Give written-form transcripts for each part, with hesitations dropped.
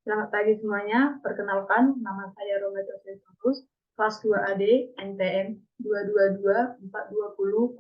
Selamat pagi semuanya, perkenalkan nama saya Rometo Silvanus, kelas 2 AD, NPM 222420085.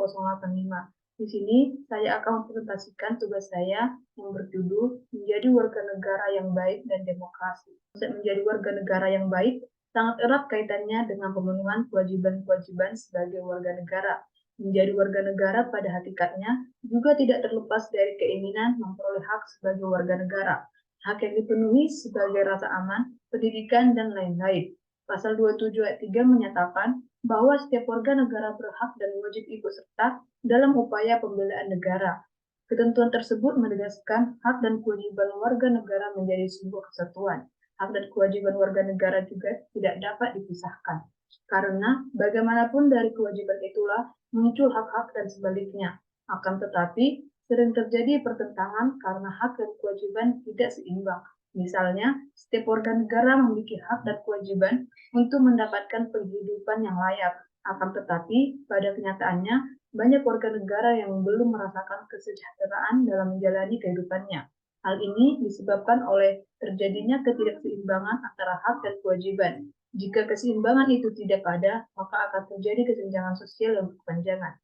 Di sini saya akan mempresentasikan tugas saya yang berjudul menjadi warga negara yang baik dan demokrasi. Konsep menjadi warga negara yang baik sangat erat kaitannya dengan pemenuhan kewajiban-kewajiban sebagai warga negara. Menjadi warga negara pada hakikatnya juga tidak terlepas dari keinginan memperoleh hak sebagai warga negara. Hak yang dipenuhi sebagai rasa aman, pendidikan, dan lain-lain. Pasal 27 ayat 3 menyatakan bahwa setiap warga negara berhak dan wajib ikut serta dalam upaya pembelaan negara. Ketentuan tersebut menegaskan hak dan kewajiban warga negara menjadi sebuah kesatuan. Hak dan kewajiban warga negara juga tidak dapat dipisahkan. Karena bagaimanapun dari kewajiban itulah muncul hak-hak dan sebaliknya. Akan tetapi, sering terjadi pertentangan karena hak dan kewajiban tidak seimbang. Misalnya, setiap warga negara memiliki hak dan kewajiban untuk mendapatkan penghidupan yang layak. Akan tetapi, pada kenyataannya, banyak warga negara yang belum merasakan kesejahteraan dalam menjalani kehidupannya. Hal ini disebabkan oleh terjadinya ketidakseimbangan antara hak dan kewajiban. Jika keseimbangan itu tidak ada, maka akan terjadi kesenjangan sosial yang berkepanjangan.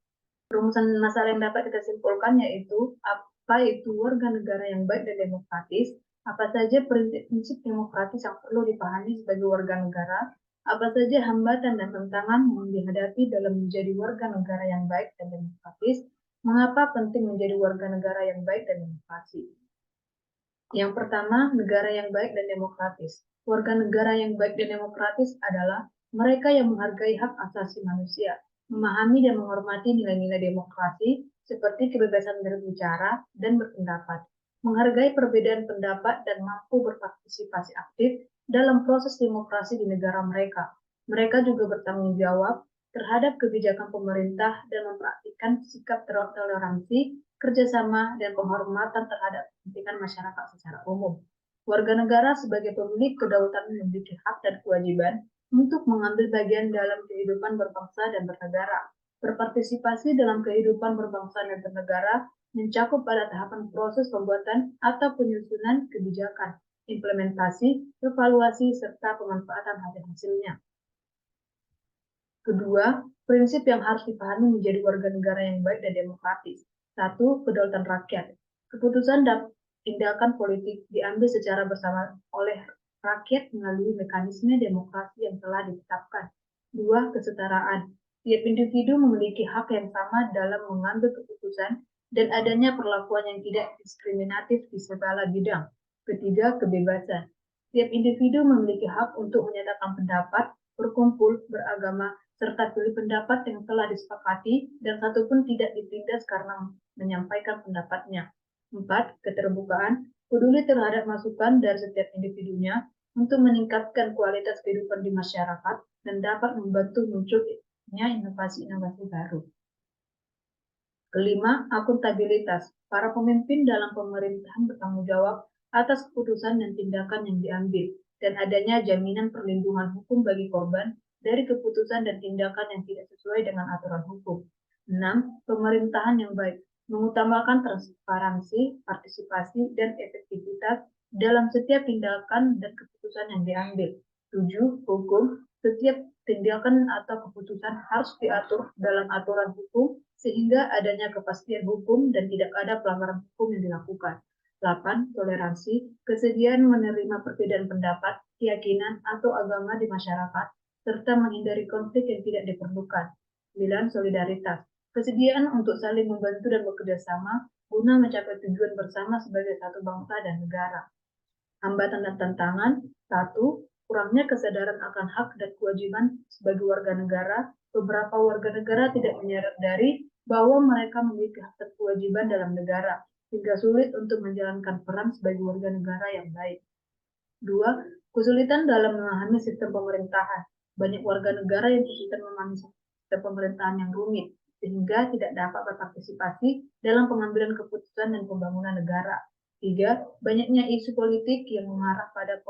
Rumusan masalah yang dapat kita simpulkan yaitu apa itu warga negara yang baik dan demokratis, apa saja prinsip demokratis yang perlu dipahami sebagai warga negara, apa saja hambatan dan tantangan yang dihadapi dalam menjadi warga negara yang baik dan demokratis, mengapa penting menjadi warga negara yang baik dan demokrasi. Yang pertama, negara yang baik dan demokratis. Warga negara yang baik dan demokratis adalah mereka yang menghargai hak asasi manusia, memahami dan menghormati nilai-nilai demokrasi seperti kebebasan berbicara dan berpendapat, menghargai perbedaan pendapat dan mampu berpartisipasi aktif dalam proses demokrasi di negara mereka. Mereka juga bertanggung jawab terhadap kebijakan pemerintah dan mempraktikkan sikap toleransi, kerjasama, dan penghormatan terhadap kepentingan masyarakat secara umum. Warga negara sebagai pemilik kedaulatan memiliki hak dan kewajiban untuk mengambil bagian dalam kehidupan berbangsa dan bernegara. Berpartisipasi dalam kehidupan berbangsa dan bernegara mencakup pada tahapan proses pembuatan atau penyusunan kebijakan, implementasi, evaluasi, serta pemanfaatan hasil-hasilnya. Kedua, prinsip yang harus dipahami menjadi warga negara yang baik dan demokratis. Satu, kedaulatan rakyat. Keputusan dan tindakan politik diambil secara bersama oleh rakyat melalui mekanisme demokrasi yang telah ditetapkan. Dua, kesetaraan. Tiap individu memiliki hak yang sama dalam mengambil keputusan dan adanya perlakuan yang tidak diskriminatif di segala bidang. Ketiga, kebebasan. Tiap individu memiliki hak untuk menyatakan pendapat, berkumpul, beragama, serta pilih pendapat yang telah disepakati dan satupun tidak ditindas karena menyampaikan pendapatnya. 4. Keterbukaan, peduli terhadap masukan dari setiap individunya untuk meningkatkan kualitas kehidupan di masyarakat dan dapat membantu munculnya inovasi-inovasi baru. Kelima, akuntabilitas. Para pemimpin dalam pemerintahan bertanggung jawab atas keputusan dan tindakan yang diambil, dan adanya jaminan perlindungan hukum bagi korban dari keputusan dan tindakan yang tidak sesuai dengan aturan hukum. 6. Pemerintahan yang baik, mengutamakan transparansi, partisipasi, dan efektivitas dalam setiap tindakan dan keputusan yang diambil. 7. Hukum, setiap tindakan atau keputusan harus diatur dalam aturan hukum sehingga adanya kepastian hukum dan tidak ada pelanggaran hukum yang dilakukan. 8. Toleransi, kesediaan menerima perbedaan pendapat, keyakinan, atau agama di masyarakat, serta menghindari konflik yang tidak diperlukan. 9. Solidaritas, kesediaan untuk saling membantu dan bekerja sama guna mencapai tujuan bersama sebagai satu bangsa dan negara. Hambatan dan tantangan. 1. Kurangnya kesadaran akan hak dan kewajiban sebagai warga negara. Beberapa warga negara tidak menyadari bahwa mereka memiliki hak dan kewajiban dalam negara, sehingga sulit untuk menjalankan peran sebagai warga negara yang baik. 2. Kesulitan dalam memahami sistem pemerintahan. Banyak warga negara yang kesulitan memahami sistem pemerintahan yang rumit, sehingga tidak dapat berpartisipasi dalam pengambilan keputusan dan pembangunan negara. 3. Banyaknya isu politik yang mengarah pada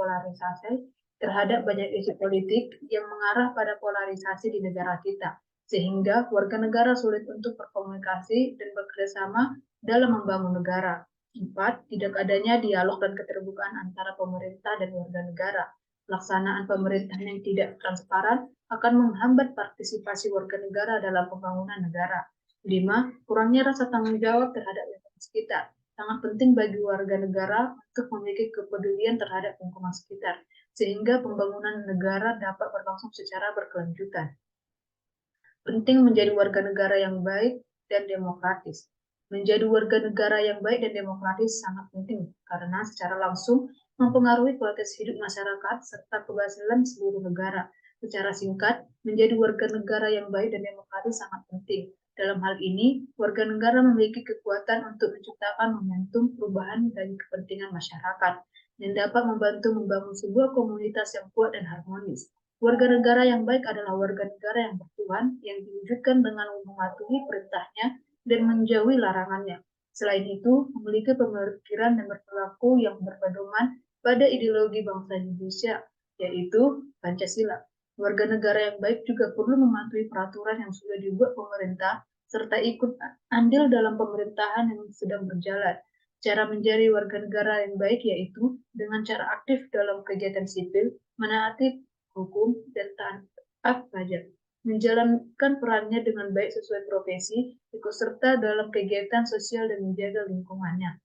polarisasi di negara kita, sehingga warga negara sulit untuk berkomunikasi dan bekerjasama dalam membangun negara. 4. Tidak adanya dialog dan keterbukaan antara pemerintah dan warga negara. Pelaksanaan pemerintahan yang tidak transparan akan menghambat partisipasi warga negara dalam pembangunan negara. 5. Kurangnya rasa tanggung jawab terhadap lingkungan sekitar. Sangat penting bagi warga negara untuk memiliki kepedulian terhadap lingkungan sekitar, sehingga pembangunan negara dapat berlangsung secara berkelanjutan. Penting menjadi warga negara yang baik dan demokratis. Menjadi warga negara yang baik dan demokratis sangat penting karena secara langsung mempengaruhi kualitas hidup masyarakat serta keberhasilan seluruh negara. Secara singkat, menjadi warga negara yang baik dan demokratis sangat penting. Dalam hal ini, warga negara memiliki kekuatan untuk menciptakan momentum perubahan bagi kepentingan masyarakat dan dapat membantu membangun sebuah komunitas yang kuat dan harmonis. Warga negara yang baik adalah warga negara yang bertuhan, yang diwujudkan dengan mematuhi perintahnya dan menjauhi larangannya. Selain itu, memiliki pemikiran dan berperilaku yang berpedoman pada ideologi bangsa Indonesia, yaitu Pancasila. Warga negara yang baik juga perlu mematuhi peraturan yang sudah dibuat pemerintah, serta ikut andil dalam pemerintahan yang sedang berjalan. Cara menjadi warga negara yang baik yaitu dengan cara aktif dalam kegiatan sipil, menaati hukum, dan taat pajak, menjalankan perannya dengan baik sesuai profesi, ikut serta dalam kegiatan sosial dan menjaga lingkungannya.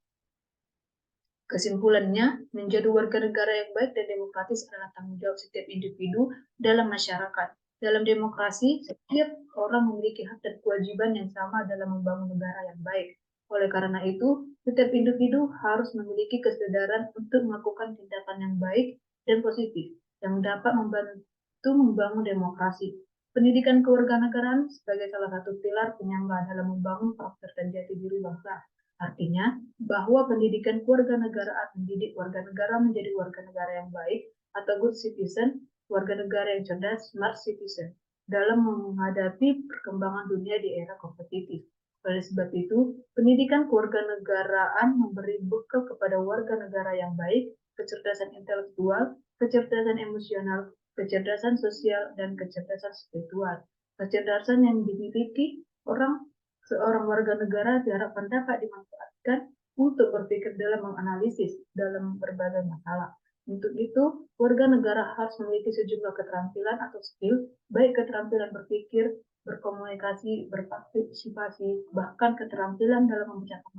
Kesimpulannya, menjadi warga negara yang baik dan demokratis adalah tanggung jawab setiap individu dalam masyarakat. Dalam demokrasi, setiap orang memiliki hak dan kewajiban yang sama dalam membangun negara yang baik. Oleh karena itu, setiap individu harus memiliki kesadaran untuk melakukan tindakan yang baik dan positif yang dapat membantu membangun demokrasi. Pendidikan kewarganegaraan sebagai salah satu pilar penyangga dalam membangun karakter dan jati diri bangsa. Artinya, bahwa pendidikan kewarganegaraan mendidik warga negara menjadi warga negara yang baik atau good citizen, warga negara yang cerdas, smart citizen, dalam menghadapi perkembangan dunia di era kompetitif. Oleh sebab itu, pendidikan kewarganegaraan memberi bekal kepada warga negara yang baik, kecerdasan intelektual, kecerdasan emosional, kecerdasan sosial, dan kecerdasan spiritual. Kecerdasan yang dimiliki seorang warga negara diharapkan dapat dimanfaatkan untuk berpikir dalam menganalisis dalam berbagai masalah. Untuk itu, warga negara harus memiliki sejumlah keterampilan atau skill, baik keterampilan berpikir, berkomunikasi, berpartisipasi, bahkan keterampilan dalam memecahkan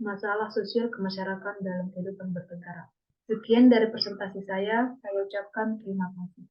masalah sosial kemasyarakatan dalam kehidupan bernegara. Sekian dari presentasi saya ucapkan terima kasih.